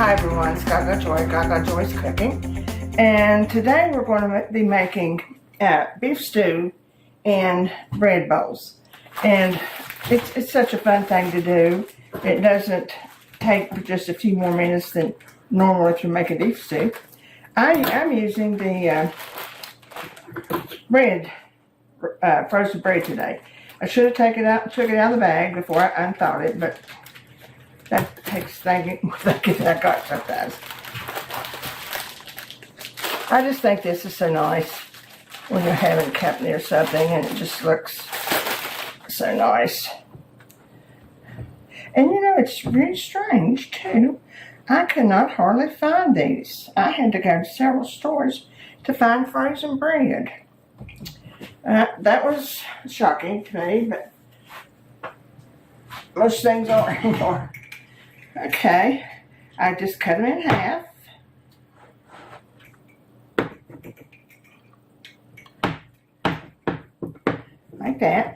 Hi everyone, it's Gagajoy, Gagajoy's Cooking, and today we're going to be making beef stew and bread bowls. And it's such a fun thing to do. It doesn't take just a few more minutes than normal if you make a beef stew. I'm using the frozen bread today. I should have took it out of the bag before I unthawed it, but that takes thinking I got sometimes. I just think this is so nice when you're having company or something, and it just looks so nice. And you know, it's really strange too. I could not hardly find these. I had to go to several stores to find frozen bread. That was shocking to me, but most things aren't anymore. Okay, I just cut them in half. Like that.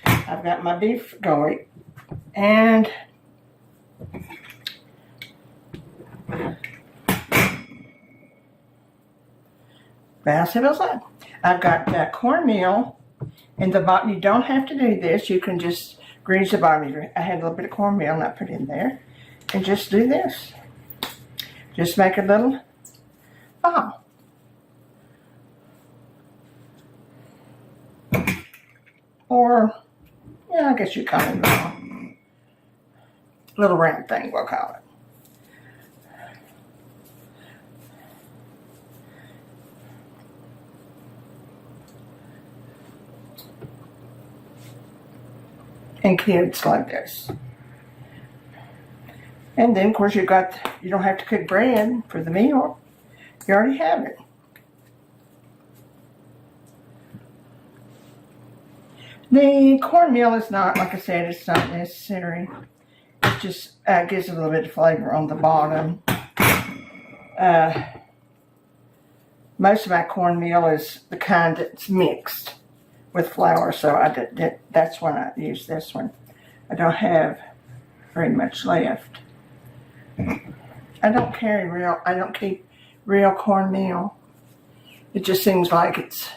I've got my beef going, and that's it. I've got cornmeal in the bottom. You don't have to do this. You can just grease the bottom. I had a little bit of cornmeal and I put in there. And just do this. Just make a little ball. Or, yeah, I guess you call it a little round thing, we'll call it. And kids like this. And then, of course, you don't have to cook bread for the meal. You already have it. The cornmeal is not, like I said, it's not necessary. It just gives a little bit of flavor on the bottom. Most of my cornmeal is the kind that's mixed with flour, so that's when I use this one. I don't have very much left. I don't keep real cornmeal. It just seems like it's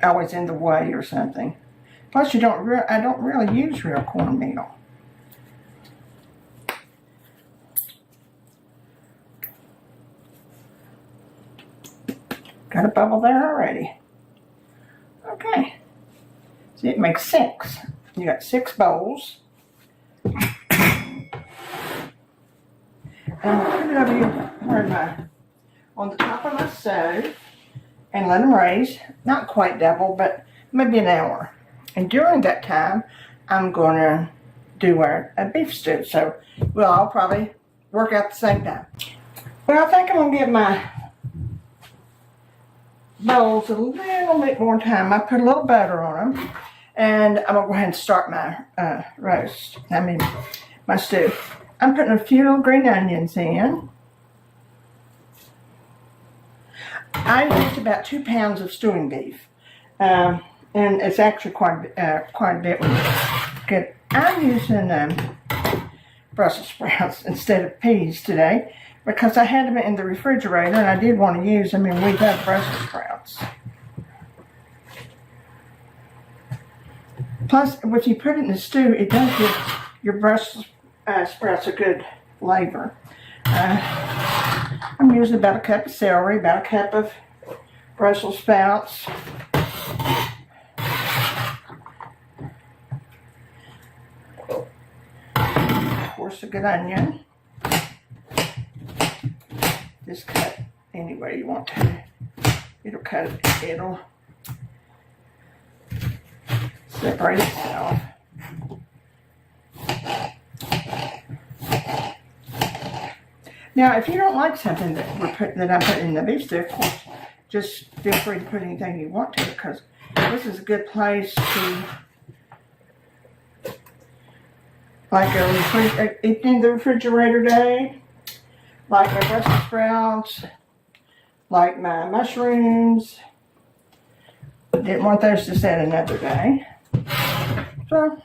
always in the way or something. Plus, I don't really use real cornmeal. Got a bubble there already. Okay. See, it makes 6. You got 6 bowls. And I'm going to put it over here on the top of my stove and let them raise. Not quite double, but maybe an hour. And during that time, I'm going to do a beef stew. So we'll all probably work out the same time. Well, I think I'm going to give my bowls a little bit more time. I put a little butter on them. And I'm going to go ahead and start my my stew. I'm putting a few little green onions in. I used about 2 pounds of stewing beef. And it's actually quite a bit. Good. I'm using Brussels sprouts instead of peas today because I had them in the refrigerator and I did want to use them, and we love Brussels sprouts. Plus, if you put it in the stew, it does give your Brussels sprouts a good flavor. I'm using about a cup of celery, about a cup of Brussels sprouts. Of course, a good onion. Just cut any way you want to. It'll separate itself. Now, if you don't like something that I'm putting in the beef stew, of course, just feel free to put anything you want to, because this is a good place to, like in the refrigerator day, like my Brussels sprouts, like my mushrooms. Didn't want those to set another day. So,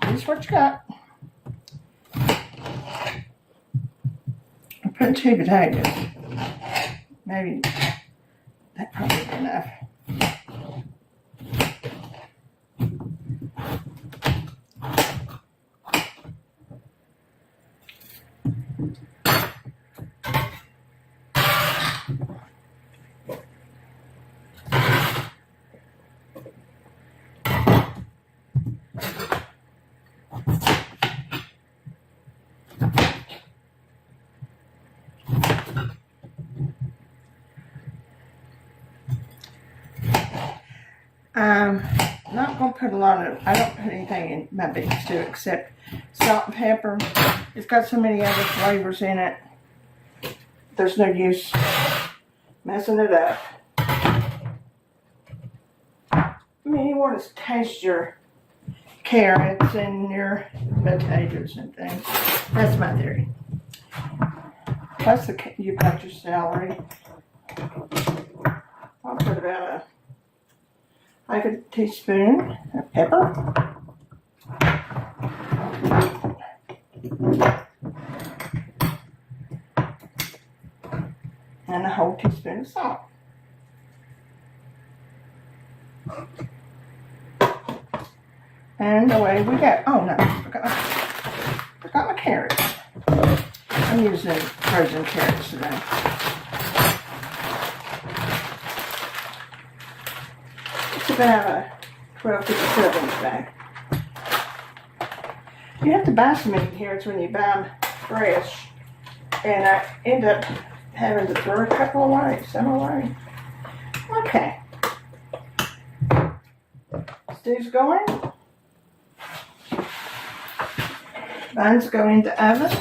this is what you got. put 2 potatoes. Maybe that probably be enough. I'm not going to put a lot of, I don't put anything in my beef stew except salt and pepper. It's got so many other flavors in it. There's no use messing it up. I mean, you want to taste your carrots and your potatoes and things. That's my theory. Plus, you've got your celery. I'll put about a teaspoon of pepper. And a whole teaspoon of salt. And away we go. Oh no, forgot my carrots. I'm using frozen carrots today. It's about a 12-57 inch bag. You have to buy so many carrots when you buy them fresh. And I end up having to throw a couple away, some away. Okay. Stew's going. Mine's going into oven.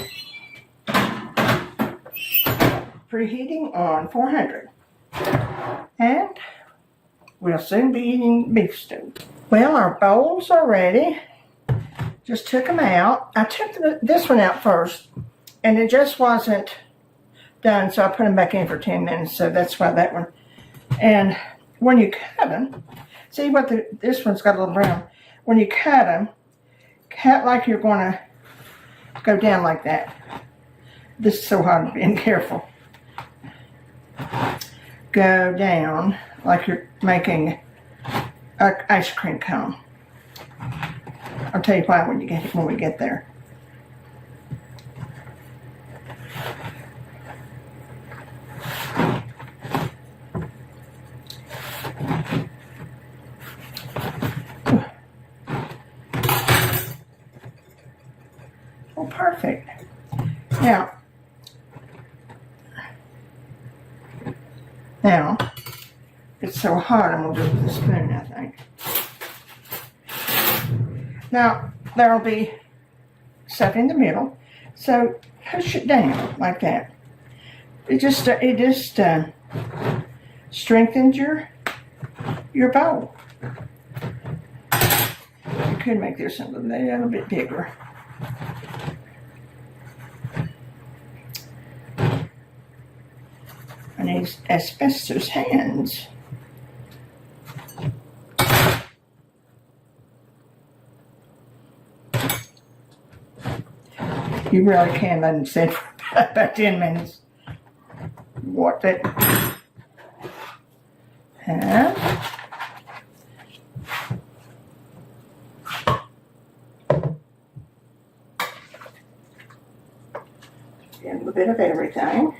Preheating on 400. And we'll soon be eating beef stew. Well, our bowls are ready. Just took them out. I took this one out first, and it just wasn't done, so I put them back in for 10 minutes, so that's why that one. And when you cut them, see what this one's got a little brown. When you cut them, cut like you're going to go down like that. This is so hard being careful. Go down like you're making an ice cream cone. I'll tell you why when we get there. Oh, perfect. Now, it's so hard, I'm going to do it with a spoon, I think. Now, there will be stuff in the middle, so push it down like that. It just strengthens your bowl. You could make this a little bit bigger. I need asbestos hands. You really can let them sit for about 10 minutes. Watch it. And a little bit of everything.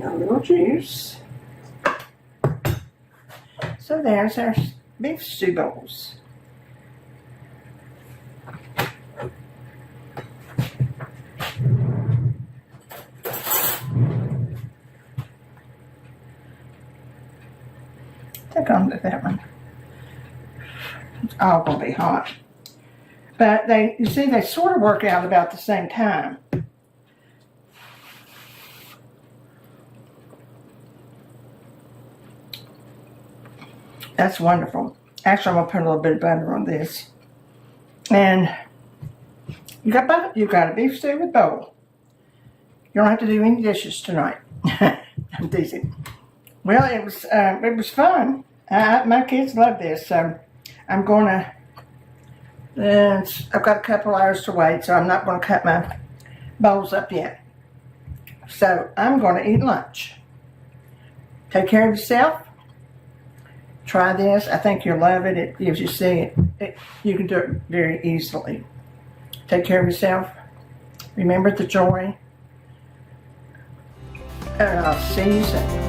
A little juice. So there's our beef stew bowls. Take on with that one. It's all gonna be hot. But you see, they sort of work out about the same time. That's wonderful. Actually, I'm gonna put a little bit of butter on this. And you got a beef stew with bowl. You don't have to do any dishes tonight. I'm teasing. Well, it was fun. My kids love this, so I'm gonna. I've got a couple hours to wait, so I'm not gonna cut my bowls up yet. So I'm gonna eat lunch. Take care of yourself. Try this. I think you'll love it. As you see you can do it very easily. Take care of yourself. Remember the joy. And I'll see you soon.